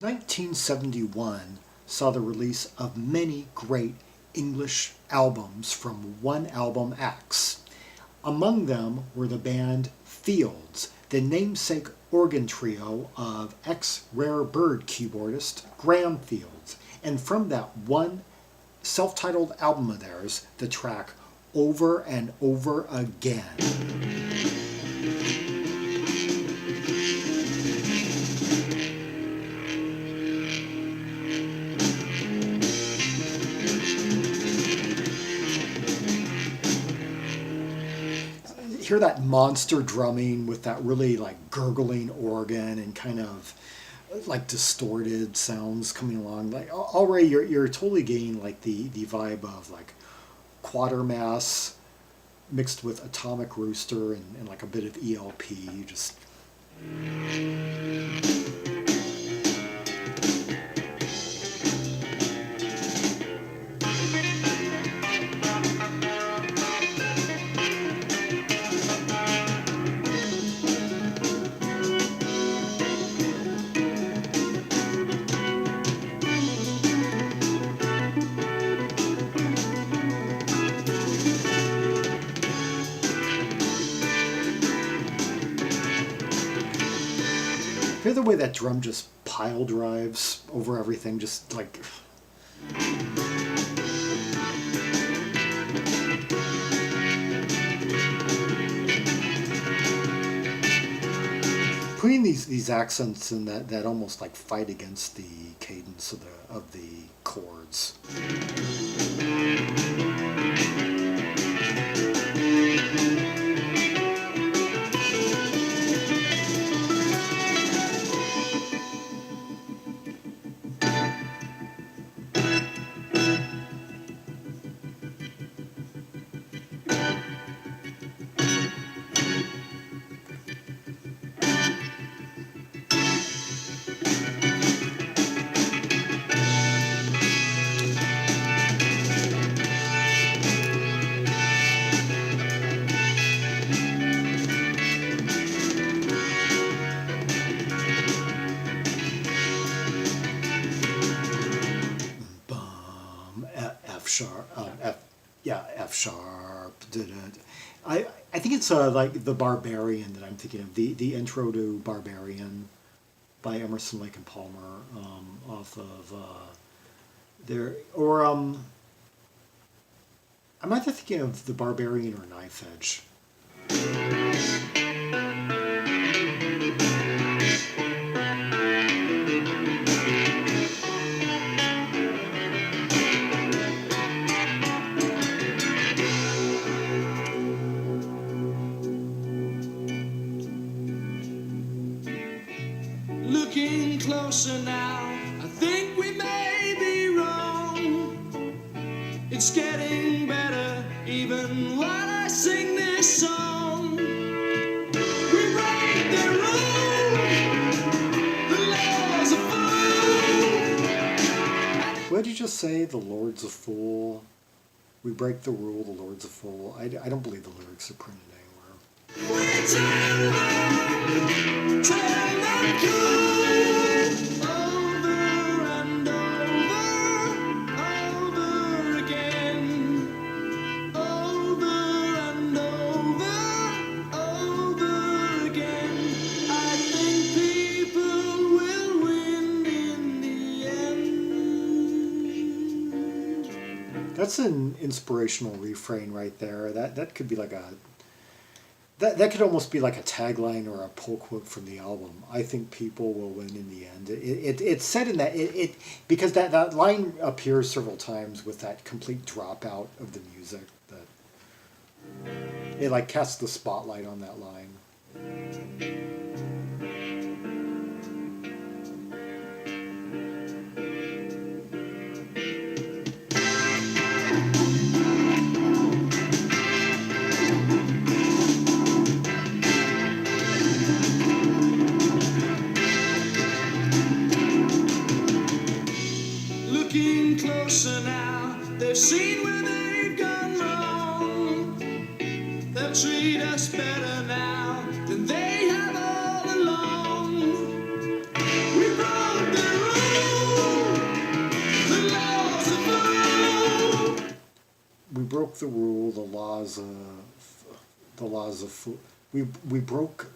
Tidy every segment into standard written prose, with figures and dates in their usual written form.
1971 saw the release of many great English albums from One Album Acts. Among them were the band Fields, the namesake organ trio of ex-Rare Bird keyboardist Graham Fields, and from that one self-titled album of theirs, the track Over and Over Again. Hear that monster drumming with that really like gurgling organ and kind of like distorted sounds coming along. Like already you're totally getting like the vibe of like Quatermass mixed with Atomic Rooster and like a bit of ELP. Just hear the way that drum just pile drives over everything, just like... Putting these accents in that almost like fight against the cadence of the chords. F sharp. I think it's like the Barbarian that I'm thinking of. The intro to Barbarian by Emerson, Lake and Palmer, off of there. Or I'm either thinking of the Barbarian or Knife Edge. Looking closer now, I think we may be wrong. It's getting better even while I sing this song. We break the rule, the law's a fool. What did you just say? The Lord's a fool. We break the rule, the Lord's a fool. I don't believe the lyrics are printed anywhere. We tell them cool. That's an inspirational refrain right there. That could be like a... That could almost be like a tagline or a pull quote from the album. I think people will win in the end. It's said in that... because that line appears several times with that complete dropout of the music. That it like casts the spotlight on that line. Closer now, they've seen where they've gone wrong. They'll treat us better now than they have all along. We broke the rules. broke the rule, the laws of we broke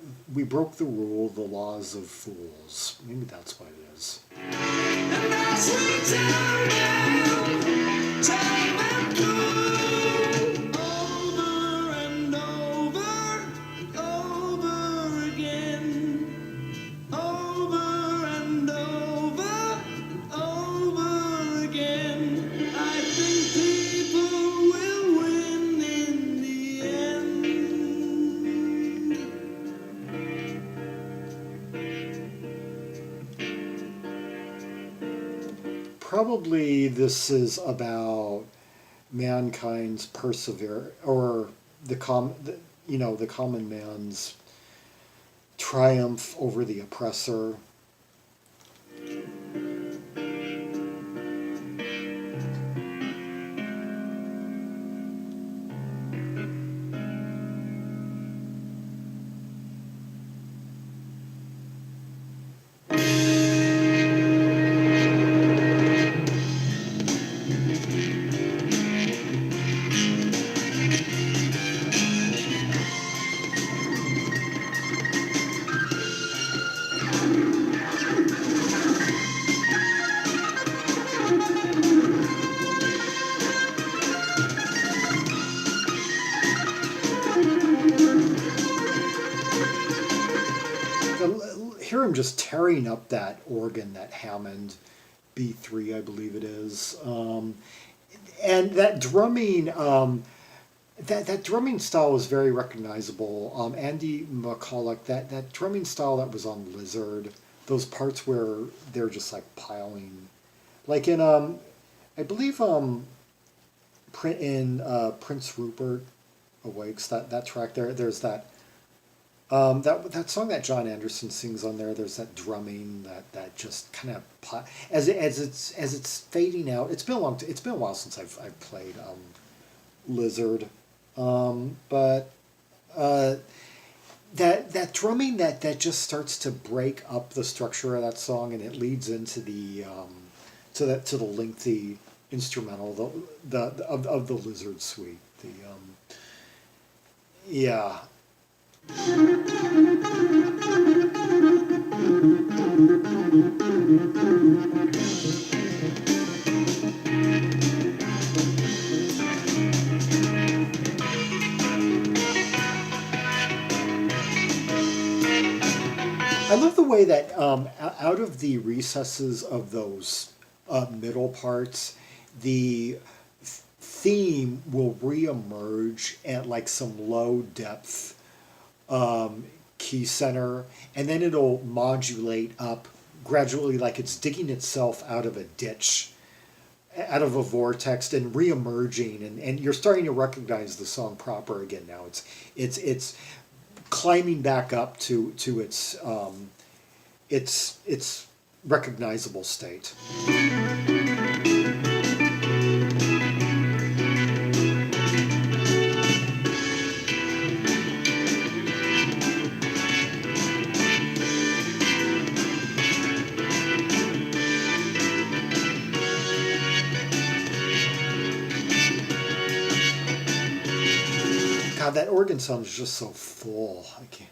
the rule, the laws of fools. Maybe that's what it is. And as we turn round, time and go, over and over and over again, over and over and over again. I think people will win in the end. Probably this is about mankind's or the common man's triumph over the oppressor. Hear him just tearing up that organ, that Hammond B3, I believe it is, and that drumming. That drumming style is very recognizable. Andy McCulloch, that drumming style that was on Lizard, those parts where they're just like piling, like in I believe in Prince Rupert Awakes, that track there. There's that. That song that John Anderson sings on there, there's that drumming that just kind of as it's fading out. It's been a while since I've played Lizard, but that drumming that just starts to break up the structure of that song, and it leads into the to the lengthy instrumental of the Lizard suite. Yeah. I love the way that out of the recesses of those middle parts, the theme will reemerge at like some low depth key center, and then it'll modulate up gradually, like it's digging itself out of a ditch, out of a vortex, and reemerging, and you're starting to recognize the song proper again now. It's climbing back up to its recognizable state. God, that organ sound is just so full. I can't.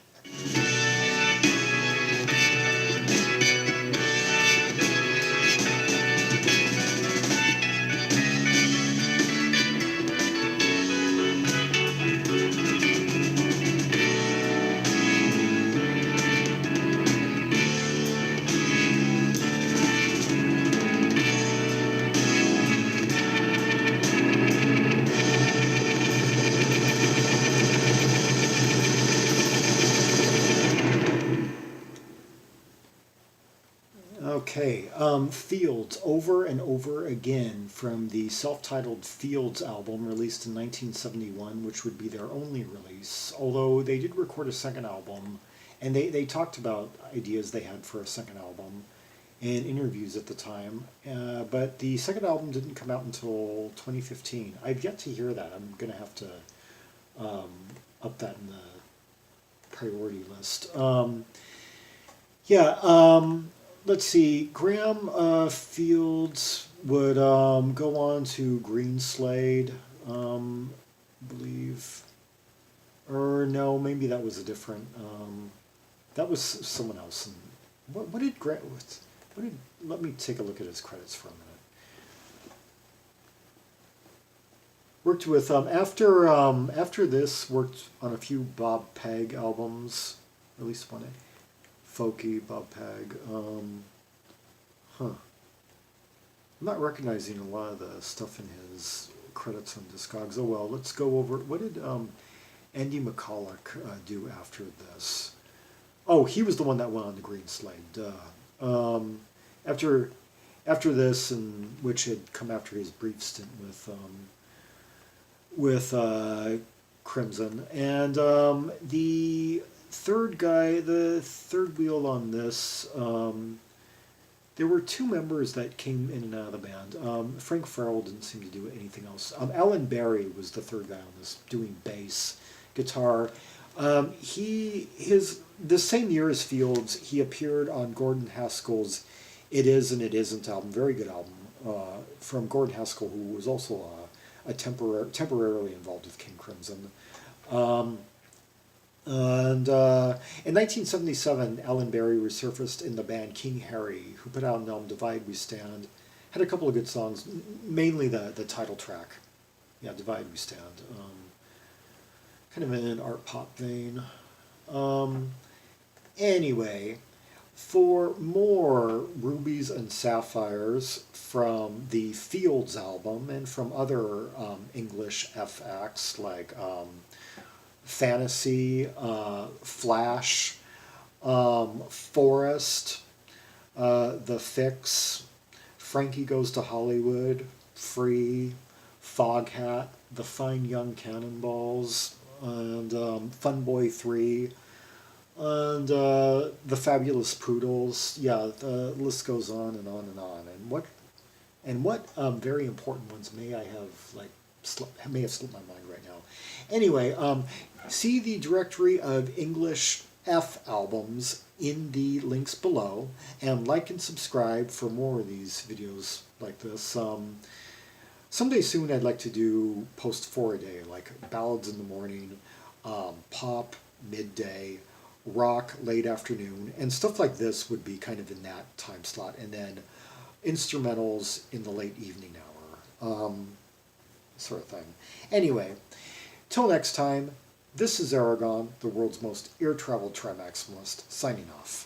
Okay, Fields, Over and Over Again, from the self-titled Fields album released in 1971, which would be their only release, although they did record a second album, and they talked about ideas they had for a second album in interviews at the time, but the second album didn't come out until 2015. I've yet to hear that. I'm going to have to up that in the priority list. Let's see. Graham Fields would go on to Green Slade, I believe, or no, maybe that was a different, that was someone else. And what did Grant, what did, let me take a look at his credits for a minute. Worked with, after this, worked on a few Bob Pegg albums, at least one, folky Bob Pegg, I'm not recognizing a lot of the stuff in his credits on Discogs. Oh well, let's go over, what did Andy McCulloch do after this? Oh, he was the one that went on the Green Slade, duh. After this, and which had come after his brief stint with Crimson, and the third guy, the third wheel on this, there were two members that came in and out of the band. Frank Farrell didn't seem to do anything else. Alan Berry was the third guy on this, doing bass, guitar. The same year as Fields, he appeared on Gordon Haskell's It Is and It Isn't album, very good album, from Gordon Haskell, who was also temporarily involved with King Crimson. And in 1977, Alan Berry resurfaced in the band King Harry, who put out an album, Divide We Stand. Had a couple of good songs, mainly the title track. Yeah, Divide We Stand. Kind of in an art pop vein. Anyway, for more Rubies and Sapphires from the Fields album and from other English FX like Fantasy, Flash, Forest, The Fix, Frankie Goes to Hollywood, Free, Foghat, The Fine Young Cannonballs, and Fun Boy 3, and The Fabulous Poodles. Yeah, the list goes on and on and on. And what very important ones may have slipped my mind right now. Anyway, see the directory of English F albums in the links below, and like and subscribe for more of these videos like this. Someday soon I'd like to do post 4 a day, like ballads in the morning, pop midday, rock late afternoon, and stuff like this would be kind of in that time slot, and then instrumentals in the late evening hour, sort of thing. Anyway, till next time, this is Zaragon, the world's most ear-traveled trimaximalist, signing off.